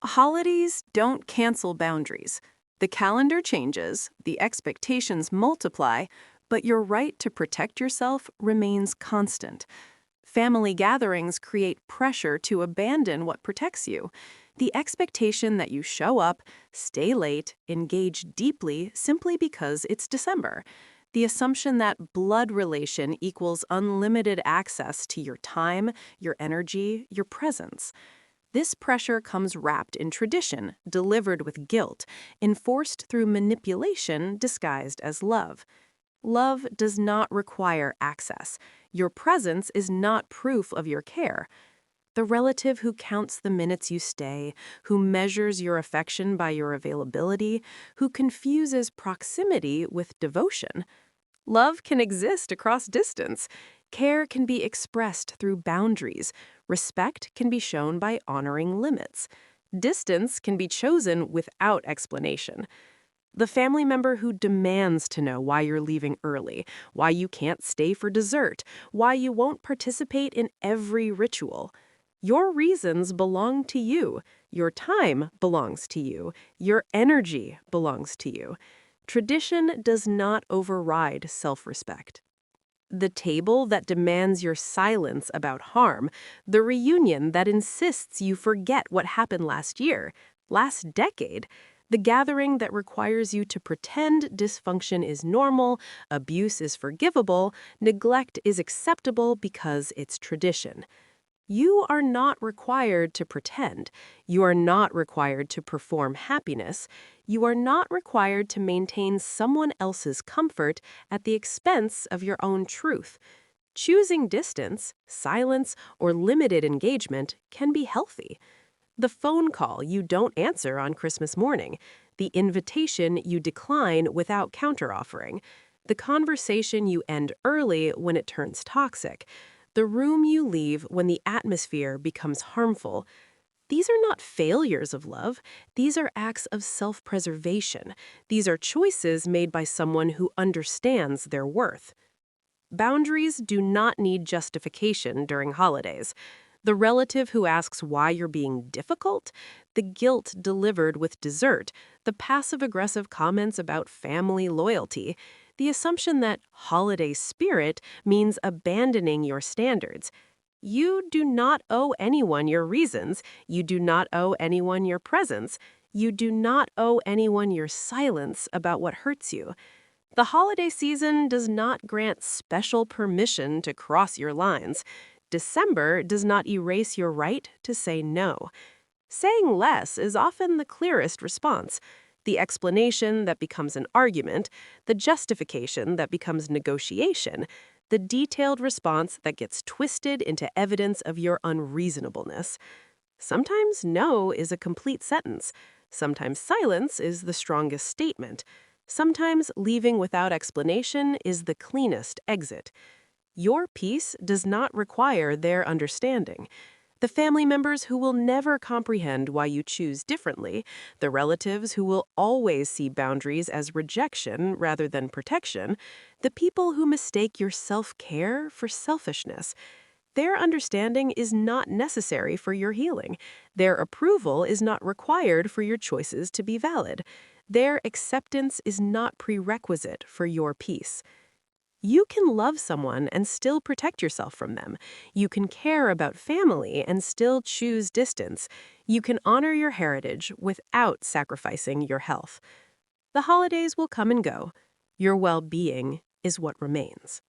Holidays don't cancel boundaries. The calendar changes, the expectations multiply, but your right to protect yourself remains constant. Family gatherings create pressure to abandon what protects you. The expectation that you show up, stay late, engage deeply simply because it's December. The assumption that blood relation equals unlimited access to your time, your energy, your presence. This pressure comes wrapped in tradition, delivered with guilt, enforced through manipulation disguised as love. Love does not require access. Your presence is not proof of your care. The relative who counts the minutes you stay, who measures your affection by your availability, who confuses proximity with devotion. Love can exist across distance. Care can be expressed through boundaries. Respect can be shown by honoring limits. Distance can be chosen without explanation. The family member who demands to know why you're leaving early, why you can't stay for dessert, why you won't participate in every ritual. Your reasons belong to you. Your time belongs to you. Your energy belongs to you. Tradition does not override self-respect. The table that demands your silence about harm, the reunion that insists you forget what happened last year, last decade, the gathering that requires you to pretend dysfunction is normal, abuse is forgivable, neglect is acceptable because it's tradition. You are not required to pretend. You are not required to perform happiness. You are not required to maintain someone else's comfort at the expense of your own truth. Choosing distance, silence, or limited engagement can be healthy. The phone call you don't answer on Christmas morning, the invitation you decline without counteroffering, the conversation you end early when it turns toxic, the room you leave when the atmosphere becomes harmful. These are not failures of love. These are acts of self-preservation. These are choices made by someone who understands their worth. Boundaries do not need justification during holidays. The relative who asks why you're being difficult, the guilt delivered with dessert, the passive-aggressive comments about family loyalty, the assumption that holiday spirit means abandoning your standards. You do not owe anyone your reasons. You do not owe anyone your presence. You do not owe anyone your silence about what hurts you. The holiday season does not grant special permission to cross your lines. December does not erase your right to say no. Saying less is often the clearest response. The explanation that becomes an argument, the justification that becomes negotiation, the detailed response that gets twisted into evidence of your unreasonableness. Sometimes no is a complete sentence. Sometimes silence is the strongest statement. Sometimes leaving without explanation is the cleanest exit. Your peace does not require their understanding. The family members who will never comprehend why you choose differently, the relatives who will always see boundaries as rejection rather than protection, the people who mistake your self-care for selfishness. Their understanding is not necessary for your healing. Their approval is not required for your choices to be valid. Their acceptance is not prerequisite for your peace. You can love someone and still protect yourself from them. You can care about family and still choose distance. You can honor your heritage without sacrificing your health. The holidays will come and go. Your well-being is what remains.